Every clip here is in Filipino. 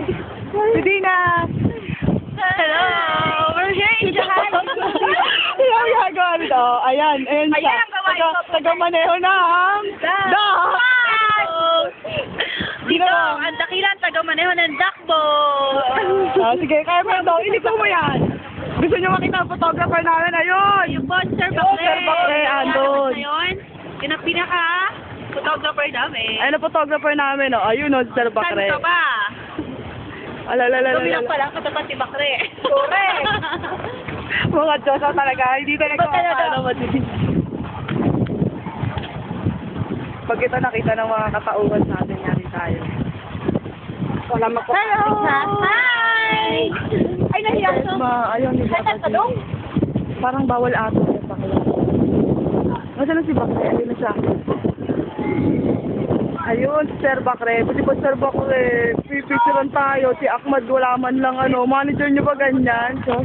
Si Dina. Hello! We're here in Japan. Yung ginagawa nito. Ayan siya. Ayan ang gawain ko. Taga-maneho ng... Dito, ang dakilang taga-maneho ng dakbo. Sige, kaya mo daw. Iliko mo yan. Gusto nyo makita ang photographer namin? Ayun! Yung po, Sir Bakre. Sir Bakre, andun. Ngayon, yun ang pinaka-photographer namin. Ayun ang photographer namin, oh. Ayun, oh, Sir Bakre. Saan ka ba? Gumilang pa lang katapat si Bakre. Correct! Mga Diyosa talaga, hindi talaga talaga? Pag ito nakita ng mga katauhan natin, yari tayo. Wala Hello! Hi! Ay, nahiya ko. Ayun, hindi Saan ka dong? Parang bawal ato yung bakla. Nasaan na si Bakre? Ayun na siya. Ayun, si Sir Bakre. Pati ba Sir Bakre? Pipicturean tayo. Si Ahmad wala man lang manager niyo ba ganyan? So,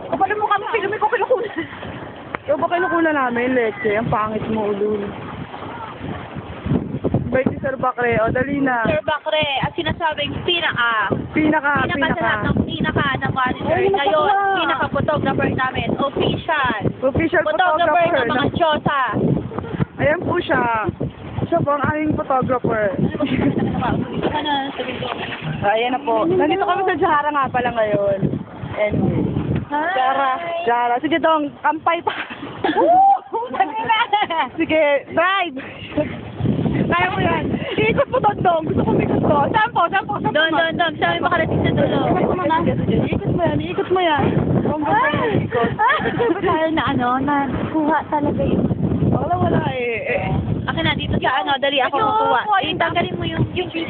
Kapag mo kami, pinumi ko kinukunan. so ba kinukunan namin, Leche? Ang pangit mo, ulul. Bait si Sir Bakre. O, dali na. Sir Bakre, at sinasabing pinaka Pinaka. sa lahat ng pinaka na manager. Ngayon, pinaka-photographer namin, official. Official Photographer ng mga photographer. Diyosa. Ayan po siya. Siya po ang aming photographer. Ayan na po. Nandito kami sa Jara nga pala ngayon. Anyway. Jara. Sige dong, kampay pa. Sige, drive. Kaya mo yan. Iikot mo dong. Gusto ko ikot ko. Saan po? Doon. Sabi makarating sa dulo. Iikot mo yan. Ikot. Tayo na na kuha talaga yun. Wala eh. Akin na, dito sa dali ako kukuha. Tanggalin mo yung CD.